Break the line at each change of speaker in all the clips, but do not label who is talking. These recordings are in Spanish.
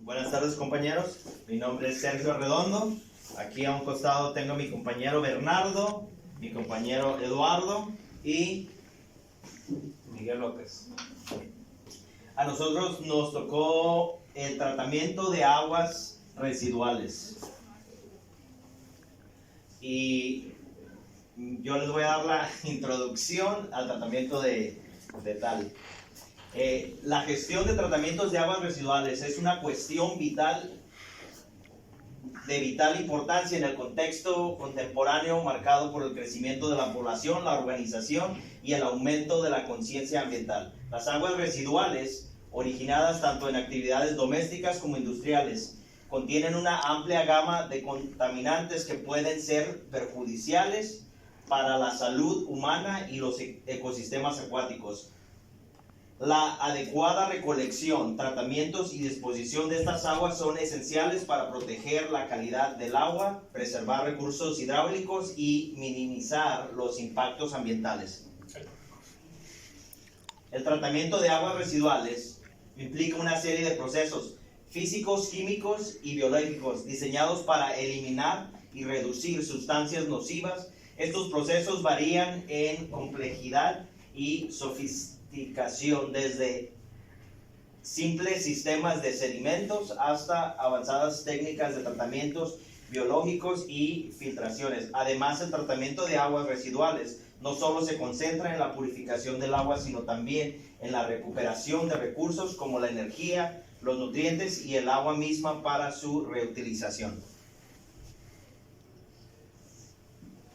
Buenas tardes, compañeros. Mi nombre es Sergio Redondo. Aquí a un costado tengo a mi compañero Bernardo, mi compañero Eduardo y
Miguel López.
a nosotros nos tocó el tratamiento de aguas residuales. Y yo les voy a dar la introducción al tratamiento de tal. La gestión de tratamientos de aguas residuales es una cuestión de vital importancia en el contexto contemporáneo marcado por el crecimiento de la población, la urbanización y el aumento de la conciencia ambiental. Las aguas residuales, originadas tanto en actividades domésticas como industriales, contienen una amplia gama de contaminantes que pueden ser perjudiciales para la salud humana y los ecosistemas acuáticos. La adecuada recolección, tratamientos y disposición de estas aguas son esenciales para proteger la calidad del agua, preservar recursos hidráulicos y minimizar los impactos ambientales. El tratamiento de aguas residuales implica una serie de procesos físicos, químicos y biológicos diseñados para eliminar y reducir sustancias nocivas. Estos procesos varían en complejidad y sofisticación, desde simples sistemas de sedimentos hasta avanzadas técnicas de tratamientos biológicos y filtraciones. Además, el tratamiento de aguas residuales no solo se concentra en la purificación del agua, sino también en la recuperación de recursos como la energía, los nutrientes y el agua misma para su reutilización.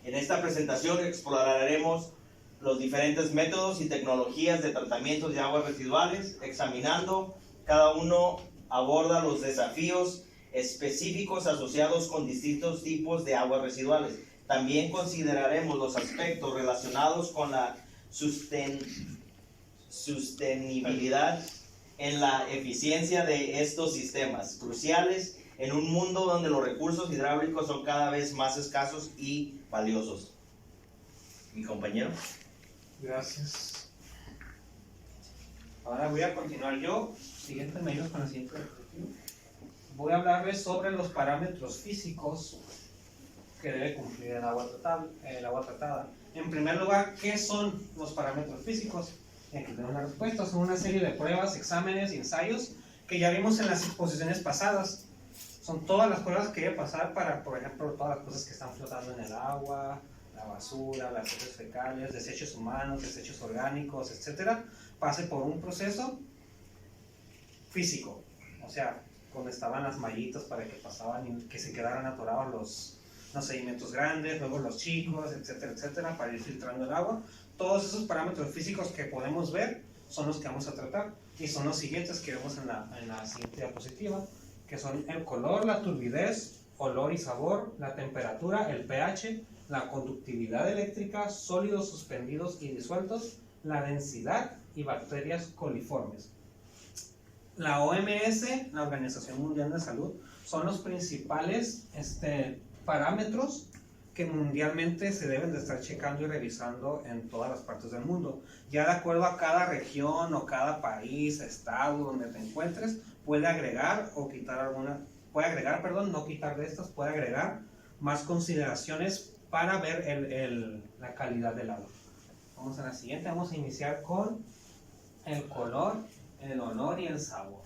En esta presentación exploraremos los diferentes métodos y tecnologías de tratamientos de aguas residuales. Examinando cada uno, aborda los desafíos específicos asociados con distintos tipos de aguas residuales. También consideraremos los aspectos relacionados con la sostenibilidad en la eficiencia de estos sistemas, cruciales en un mundo donde los recursos hidráulicos son cada vez más escasos y valiosos. Mi compañero.
Gracias. Ahora voy a continuar yo. Siguiente medio con el siguiente objetivo. Voy a hablarles sobre los parámetros físicos que debe cumplir el agua tratada. En primer lugar, ¿qué son los parámetros físicos? Aquí tenemos la respuesta. Son una serie de pruebas, exámenes y ensayos que ya vimos en las exposiciones pasadas. Son todas las pruebas que debe pasar para, por ejemplo, todas las cosas que están flotando en el agua, la basura, las heces fecales, desechos humanos, desechos orgánicos, etcétera, pase por un proceso físico. O sea, donde estaban las mallitas para que pasaban y que se quedaran atorados los sedimentos grandes, luego los chicos, etcétera, etcétera, para ir filtrando el agua. Todos esos parámetros físicos que podemos ver son los que vamos a tratar y son los siguientes que vemos en la siguiente diapositiva, que son el color, la turbidez, olor y sabor, la temperatura, el pH, la conductividad eléctrica, sólidos suspendidos y disueltos, la densidad y bacterias coliformes. La OMS, la Organización Mundial de Salud, son los principales parámetros que mundialmente se deben de estar checando y revisando en todas las partes del mundo. Ya de acuerdo a cada región o cada país, estado donde te encuentres, puede agregar o quitar no quitar de estas, puede agregar más consideraciones para ver la calidad del agua. Vamos a la siguiente, vamos a iniciar con el color, el olor y el sabor.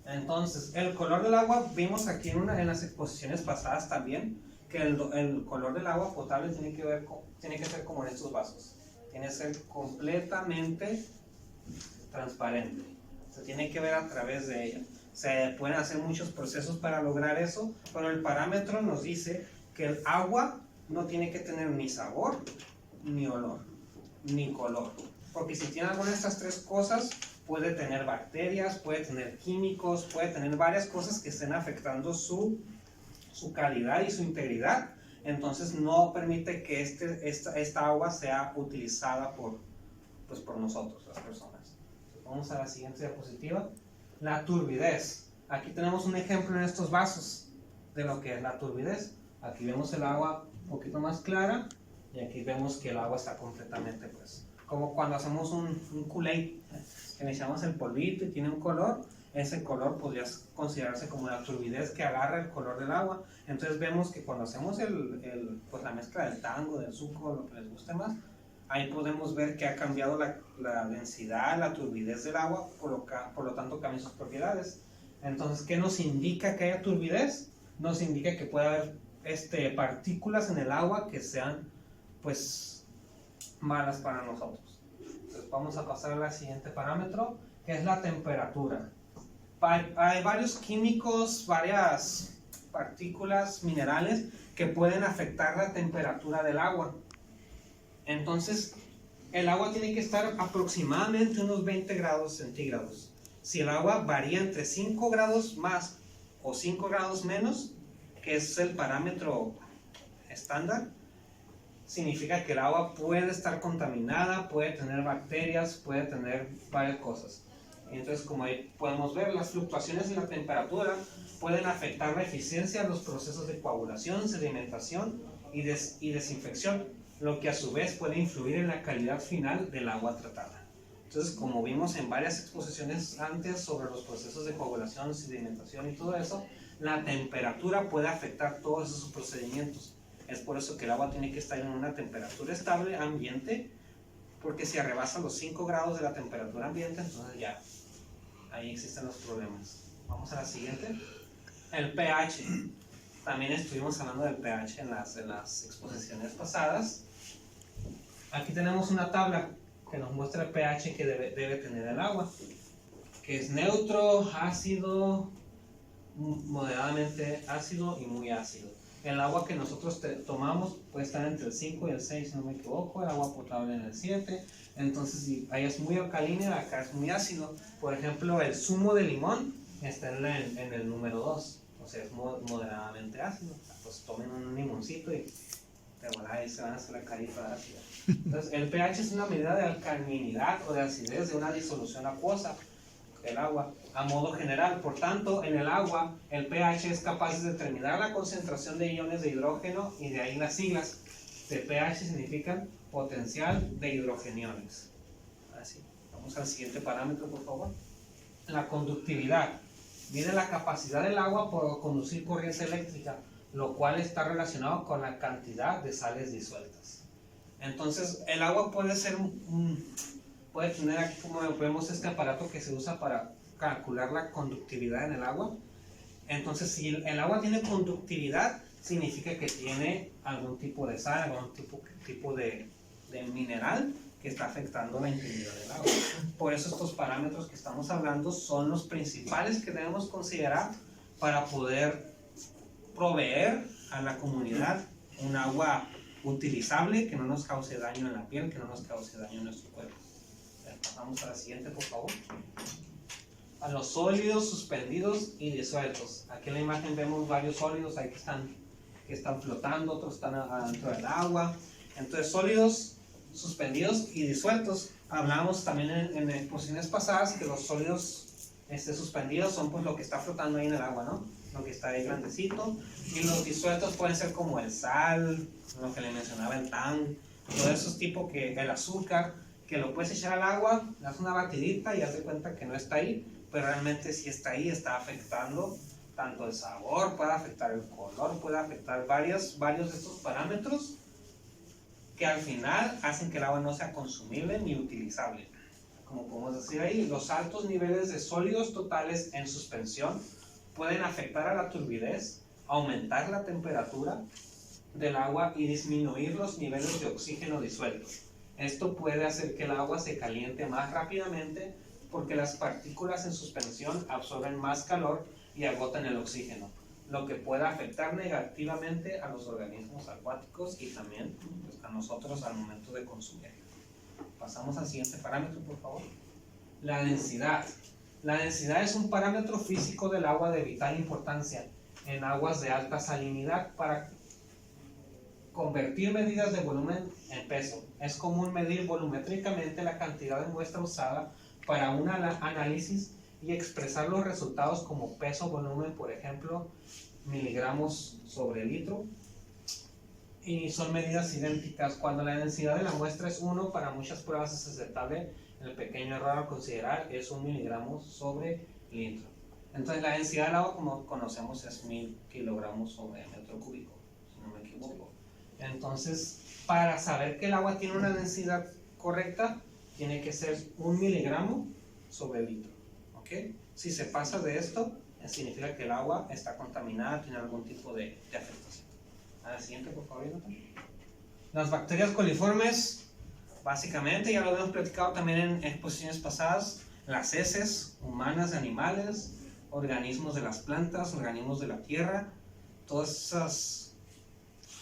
Entonces, el color del agua, vimos aquí en las exposiciones pasadas también, que el color del agua potable tiene que ser como en estos vasos. Tiene que ser completamente transparente. Se tiene que ver a través de ella. Se pueden hacer muchos procesos para lograr eso, pero el parámetro nos dice que el agua no tiene que tener ni sabor, ni olor, ni color. Porque si tiene alguna de estas tres cosas, puede tener bacterias, puede tener químicos, puede tener varias cosas que estén afectando su calidad y su integridad. Entonces no permite que esta agua sea utilizada por nosotros, las personas. Entonces, vamos a la siguiente diapositiva. La turbidez. Aquí tenemos un ejemplo en estos vasos de lo que es la turbidez. Aquí vemos el agua un poquito más clara y aquí vemos que el agua está completamente como cuando hacemos un Kool-Aid, que le echamos el polvito y tiene un color, ese color podría considerarse como la turbidez que agarra el color del agua. Entonces vemos que cuando hacemos pues la mezcla del tango, del suco, lo que les guste más, ahí podemos ver que ha cambiado la densidad, la turbidez del agua, por lo tanto cambian sus propiedades. Entonces, ¿qué nos indica que haya turbidez? Nos indica que puede haber partículas en el agua que sean pues malas para nosotros. Entonces vamos a pasar al siguiente parámetro, que es la temperatura. Hay varios químicos, varias partículas, minerales que pueden afectar la temperatura del agua. Entonces el agua tiene que estar aproximadamente unos 20 grados centígrados. Si el agua varía entre 5 grados más o 5 grados menos, que es el parámetro estándar, significa que el agua puede estar contaminada, puede tener bacterias, puede tener varias cosas. Entonces, como ahí podemos ver, las fluctuaciones en la temperatura pueden afectar la eficiencia de los procesos de coagulación, sedimentación y desinfección, lo que a su vez puede influir en la calidad final del agua tratada. Entonces, como vimos en varias exposiciones antes sobre los procesos de coagulación, sedimentación y todo eso, la temperatura puede afectar todos esos procedimientos. Es por eso que el agua tiene que estar en una temperatura estable, ambiente, porque si rebasa los 5 grados de la temperatura ambiente, entonces ya, ahí existen los problemas. Vamos a la siguiente. El pH. También estuvimos hablando del pH en las exposiciones pasadas. Aquí tenemos una tabla que nos muestra el pH que debe tener el agua, que es neutro, ácido, moderadamente ácido y muy ácido. El agua que nosotros tomamos puede estar entre el 5 y el 6, si no me equivoco, el agua potable en el 7. Entonces, si ahí es muy alcalino, acá es muy ácido. Por ejemplo, el zumo de limón está en el número 2, o sea, es moderadamente ácido. Pues tomen un limoncito y ahí se van a hacer la carita ácida. Entonces, el pH es una medida de alcalinidad o de acidez de una disolución acuosa, el agua, a modo general. Por tanto, en el agua, el pH es capaz de determinar la concentración de iones de hidrógeno, y de ahí las siglas de pH significan potencial de hidrogeniones. Así. Vamos al siguiente parámetro, por favor. La conductividad. Mide la capacidad del agua por conducir corriente eléctrica, lo cual está relacionado con la cantidad de sales disueltas. Entonces, el agua puede tener aquí, como vemos, este aparato que se usa para calcular la conductividad en el agua. Entonces, si el agua tiene conductividad, significa que tiene algún tipo de sal, algún tipo de mineral que está afectando la integridad del agua. Por eso estos parámetros que estamos hablando son los principales que debemos considerar para poder proveer a la comunidad un agua utilizable, que no nos cause daño en la piel, que no nos cause daño en nuestro cuerpo. Pasamos a la siguiente, por favor. A los sólidos, suspendidos y disueltos. Aquí en la imagen vemos varios sólidos ahí que están flotando, otros están adentro del agua. Entonces, sólidos, suspendidos y disueltos. Hablábamos también en exposiciones pasadas que los sólidos suspendidos son pues lo que está flotando ahí en el agua, ¿no? Lo que está ahí grandecito. Y los disueltos pueden ser como el sal, lo que le mencionaba, el tan, todos esos tipos, que el azúcar, que lo puedes echar al agua, le das una batidita y haz de cuenta que no está ahí, pero realmente sí está ahí, está afectando tanto el sabor, puede afectar el color, puede afectar varios de estos parámetros que al final hacen que el agua no sea consumible ni utilizable. Como podemos decir ahí, los altos niveles de sólidos totales en suspensión pueden afectar a la turbidez, aumentar la temperatura del agua y disminuir los niveles de oxígeno disuelto. Esto puede hacer que el agua se caliente más rápidamente porque las partículas en suspensión absorben más calor y agotan el oxígeno, lo que puede afectar negativamente a los organismos acuáticos y también pues, a nosotros al momento de consumir. Pasamos al siguiente parámetro, por favor. La densidad. La densidad es un parámetro físico del agua de vital importancia en aguas de alta salinidad para convertir medidas de volumen en peso. Es común medir volumétricamente la cantidad de muestra usada para un análisis y expresar los resultados como peso, volumen, por ejemplo, miligramos sobre litro. Y son medidas idénticas. Cuando la densidad de la muestra es 1, para muchas pruebas es aceptable. El pequeño error a considerar es 1 miligramo sobre litro. Entonces la densidad del agua, como conocemos, es 1000 kilogramos sobre metro cúbico, si no me equivoco. Entonces, para saber que el agua tiene una densidad correcta, tiene que ser 1 miligramo sobre litro. ¿Ok? Si se pasa de esto, significa que el agua está contaminada, tiene algún tipo de afectación. A la siguiente, por favor, Jonathan. Las bacterias coliformes, básicamente, ya lo habíamos platicado también en exposiciones pasadas, las heces humanas de animales, organismos de las plantas, organismos de la tierra, todas esas,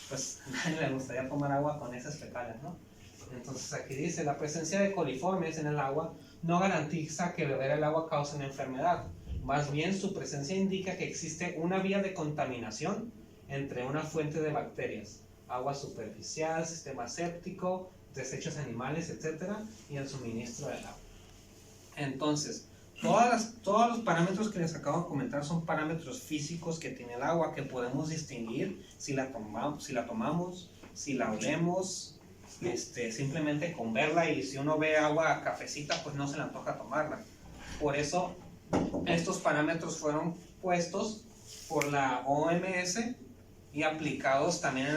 pues a nadie le gustaría tomar agua con heces fecales, ¿no? Entonces aquí dice, la presencia de coliformes en el agua no garantiza que beber el agua cause una enfermedad, más bien su presencia indica que existe una vía de contaminación entre una fuente de bacterias, agua superficial, sistema séptico, desechos animales, etc., y el suministro del agua. Entonces, todos los parámetros que les acabo de comentar son parámetros físicos que tiene el agua, que podemos distinguir si la tomamos, si la olemos, simplemente con verla, y si uno ve agua cafecita, pues no se le antoja tomarla. Por eso, estos parámetros fueron puestos por la OMS y aplicados también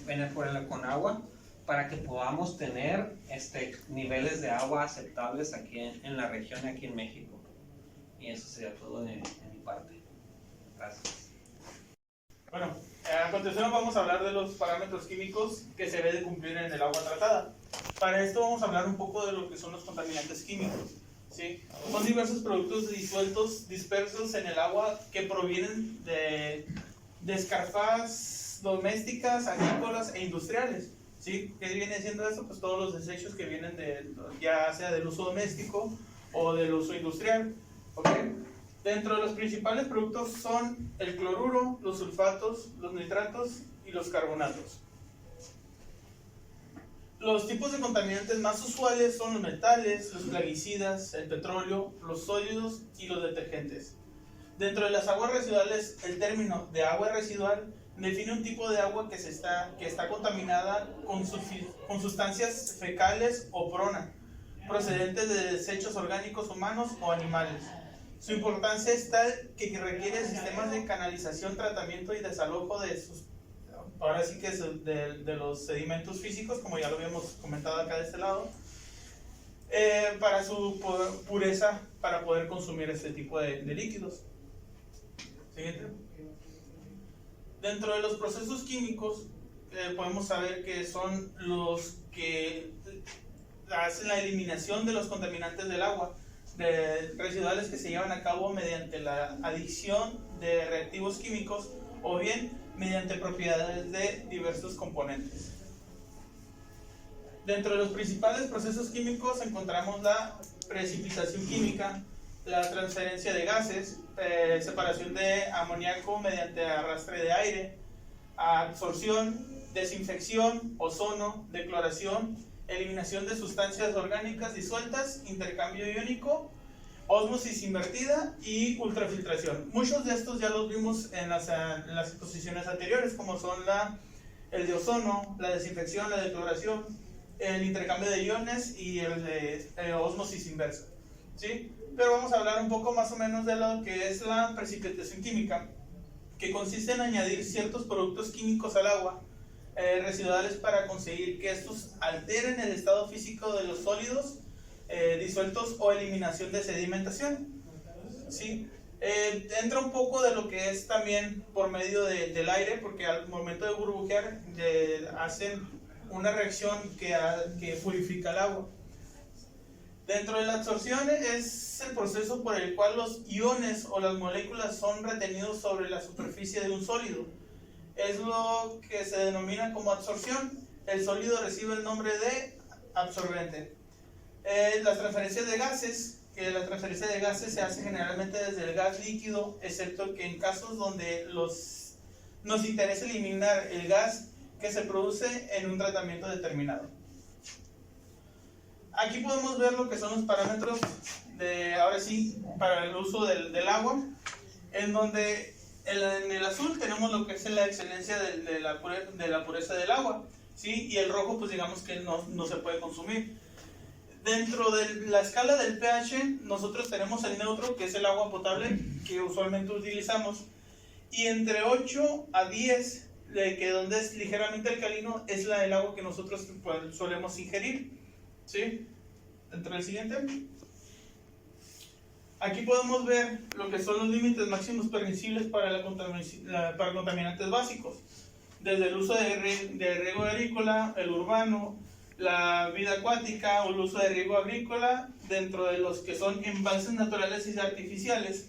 en el Conagua, para que podamos tener niveles de agua aceptables aquí en la región, aquí en México. Y eso sería todo de mi parte. Gracias.
Bueno, a continuación vamos a hablar de los parámetros químicos que se debe de cumplir en el agua tratada. Para esto vamos a hablar un poco de lo que son los contaminantes químicos. ¿Sí? Son diversos productos disueltos, dispersos en el agua, que provienen de escarpas domésticas, agrícolas e industriales. ¿Sí? ¿Qué viene siendo eso? Pues todos los desechos que vienen ya sea del uso doméstico o del uso industrial. ¿Ok? Dentro de los principales productos son el cloruro, los sulfatos, los nitratos y los carbonatos. Los tipos de contaminantes más usuales son los metales, los plaguicidas, el petróleo, los sólidos y los detergentes. Dentro de las aguas residuales, el término de agua residual define un tipo de agua que está contaminada con sustancias fecales o prona, procedentes de desechos orgánicos humanos o animales. Su importancia es tal que requiere sistemas de canalización, tratamiento y desalojo de los sedimentos físicos, como ya lo habíamos comentado acá de este lado, para su pureza, para poder consumir este tipo de líquidos. Siguiente. Dentro de los procesos químicos, podemos saber que son los que hacen la eliminación de los contaminantes del agua, de residuales, que se llevan a cabo mediante la adición de reactivos químicos o bien mediante propiedades de diversos componentes. Dentro de los principales procesos químicos encontramos la precipitación química, la transferencia de gases, separación de amoníaco mediante arrastre de aire, absorción, desinfección, ozono, decloración, eliminación de sustancias orgánicas disueltas, intercambio iónico, ósmosis invertida y ultrafiltración. Muchos de estos ya los vimos en las exposiciones anteriores, como son el de ozono, la desinfección, la decloración, el intercambio de iones y el de ósmosis inversa. ¿Sí? Pero vamos a hablar un poco más o menos de lo que es la precipitación química, que consiste en añadir ciertos productos químicos al agua residuales para conseguir que estos alteren el estado físico de los sólidos disueltos o eliminación de sedimentación. ¿Sí? Entra un poco de lo que es también por medio del aire, porque al momento de burbujear hacen una reacción que purifica el agua. Dentro de la absorción es el proceso por el cual los iones o las moléculas son retenidos sobre la superficie de un sólido. Es lo que se denomina como absorción. El sólido recibe el nombre de absorbente. Las transferencias de gases, que la transferencia de gases se hace generalmente desde el gas líquido, excepto que en casos donde nos interesa eliminar el gas que se produce en un tratamiento determinado. Aquí podemos ver lo que son los parámetros ahora sí, para el uso del agua, en donde en el azul tenemos lo que es la excelencia de la pureza del agua, ¿sí? Y el rojo, pues digamos que no se puede consumir. Dentro de la escala del pH, nosotros tenemos el neutro, que es el agua potable que usualmente utilizamos, y entre 8 a 10, que donde es ligeramente alcalino, es el agua que nosotros pues, solemos ingerir. ¿Sí? Dentro del siguiente. Aquí podemos ver lo que son los límites máximos permisibles para contaminantes básicos, desde el uso de riego agrícola, el urbano, la vida acuática o el uso de riego agrícola, dentro de los que son embalses naturales y artificiales,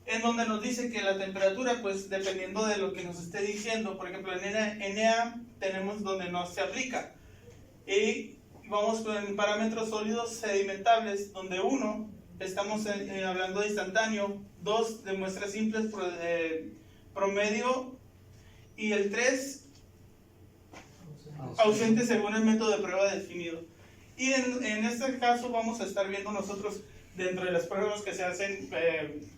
en donde nos dice que la temperatura, pues dependiendo de lo que nos esté diciendo, por ejemplo en NA tenemos donde no se aplica, y vamos con parámetros sólidos sedimentables, donde 1 estamos hablando de instantáneo, 2 de muestras simples promedio, y el 3 ausente según el método de prueba definido. Y en este caso vamos a estar viendo nosotros dentro de las pruebas que se hacen,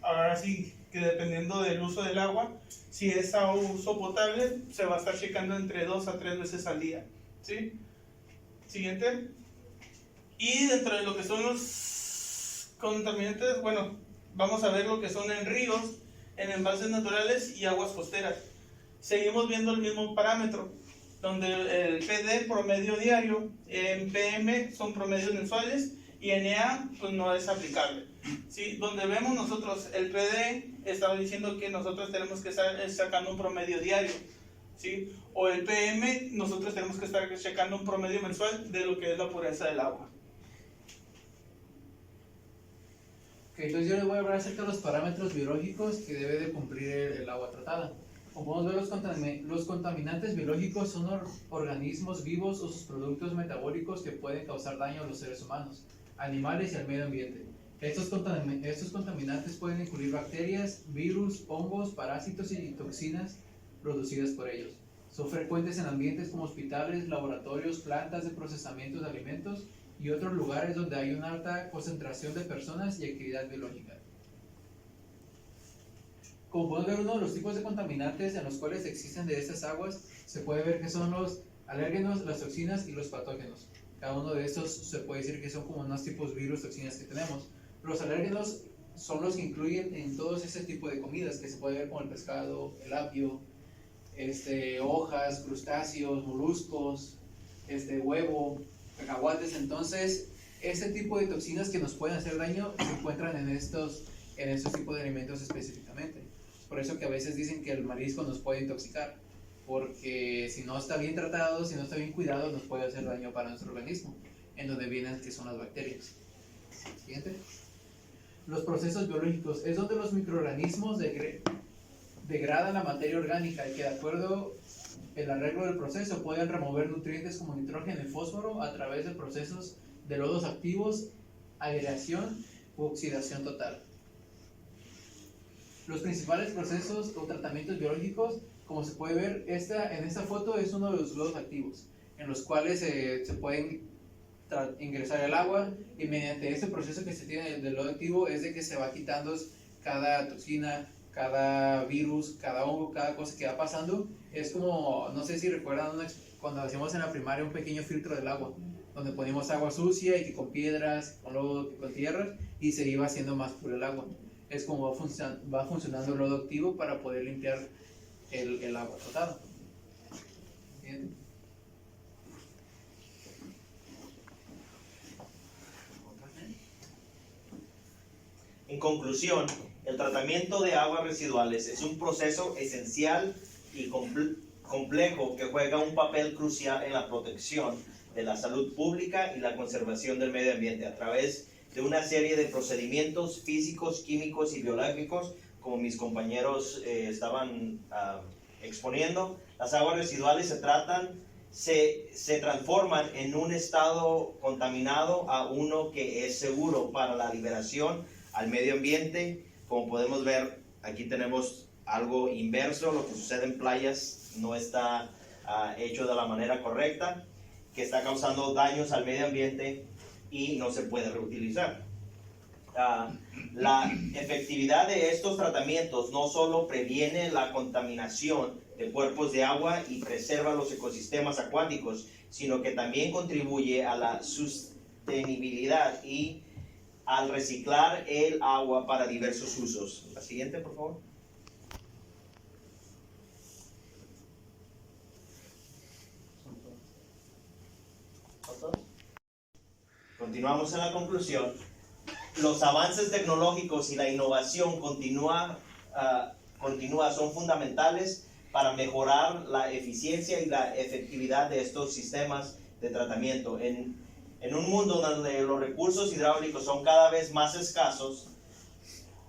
ahora sí que dependiendo del uso del agua, si es a uso potable, se va a estar checando entre 2 a 3 veces al día. ¿Sí? Siguiente. Y dentro de lo que son los contaminantes, bueno, vamos a ver lo que son en ríos, en embalses naturales y aguas costeras. Seguimos viendo el mismo parámetro, donde el PD promedio diario, en PM son promedios mensuales y en EA pues no es aplicable. ¿Sí? Donde vemos nosotros el PD, estaba diciendo que nosotros tenemos que estar sacando un promedio diario. ¿Sí? O el PM, nosotros tenemos que estar checando un promedio mensual de lo que es la pureza del agua.
Ok, entonces yo les voy a hablar acerca de los parámetros biológicos que debe de cumplir el agua tratada. Como podemos ver, los contaminantes biológicos son organismos vivos o sus productos metabólicos que pueden causar daño a los seres humanos, animales y al medio ambiente. Estos contaminantes pueden incluir bacterias, virus, hongos, parásitos y toxinas producidas por ellos. Son frecuentes en ambientes como hospitales, laboratorios, plantas de procesamiento de alimentos y otros lugares donde hay una alta concentración de personas y actividad biológica. Como podemos ver, uno de los tipos de contaminantes en los cuales existen de estas aguas se puede ver que son los alérgenos, las toxinas y los patógenos. Cada uno de estos se puede decir que son como unos tipos de virus, toxinas que tenemos. Los alérgenos son los que incluyen en todos ese tipo de comidas que se puede ver como el pescado, el apio, hojas, crustáceos, moluscos, huevo, cacahuates. Entonces, ese tipo de toxinas que nos pueden hacer daño se encuentran en estos tipos de alimentos específicamente. Por eso que a veces dicen que el marisco nos puede intoxicar, porque si no está bien tratado, si no está bien cuidado, nos puede hacer daño para nuestro organismo, en donde vienen que son las bacterias. Siguiente. Los procesos biológicos es donde los microorganismos degradan la materia orgánica y que de acuerdo el arreglo del proceso pueden remover nutrientes como nitrógeno y fósforo a través de procesos de lodos activos, agregación u oxidación total. Los principales procesos o tratamientos biológicos, como se puede ver, en esta foto es uno de los lodos activos, en los cuales se pueden ingresar el agua, y mediante este proceso que se tiene del lodo activo es de que se va quitando cada toxina, cada virus, cada hongo, cada cosa que va pasando. Es como, no sé si recuerdan cuando hacíamos en la primaria un pequeño filtro del agua, donde poníamos agua sucia y que con piedras, con lodo, con tierra, y se iba haciendo más puro el agua. Es como va funcionando el lodo activo para poder limpiar el agua tratada. ¿Entienden?
En conclusión, el tratamiento de aguas residuales es un proceso esencial y complejo que juega un papel crucial en la protección de la salud pública y la conservación del medio ambiente a través de una serie de procedimientos físicos, químicos y biológicos, como mis compañeros estaban exponiendo. Las aguas residuales se transforman en un estado contaminado a uno que es seguro para la liberación al medio ambiente. Como podemos ver, aquí tenemos algo inverso. Lo que sucede en playas no está hecho de la manera correcta, que está causando daños al medio ambiente y no se puede reutilizar. La efectividad de estos tratamientos no solo previene la contaminación de cuerpos de agua y preserva los ecosistemas acuáticos, sino que también contribuye a la sostenibilidad y al reciclar el agua para diversos usos. La siguiente, por favor. Continuamos en la conclusión. Los avances tecnológicos y la innovación continua son fundamentales para mejorar la eficiencia y la efectividad de estos sistemas de tratamiento. En un mundo donde los recursos hidráulicos son cada vez más escasos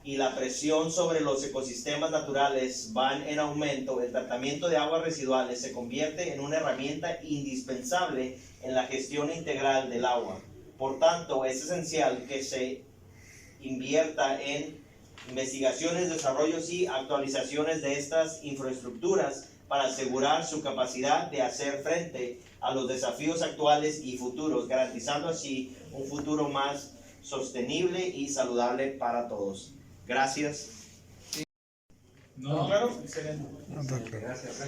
y la presión sobre los ecosistemas naturales van en aumento, el tratamiento de aguas residuales se convierte en una herramienta indispensable en la gestión integral del agua. Por tanto, es esencial que se invierta en investigaciones, desarrollos y actualizaciones de estas infraestructuras para asegurar su capacidad de hacer frente a los desafíos actuales y futuros, garantizando así un futuro más sostenible y saludable para todos. Gracias.
Claro, excelente.
Gracias.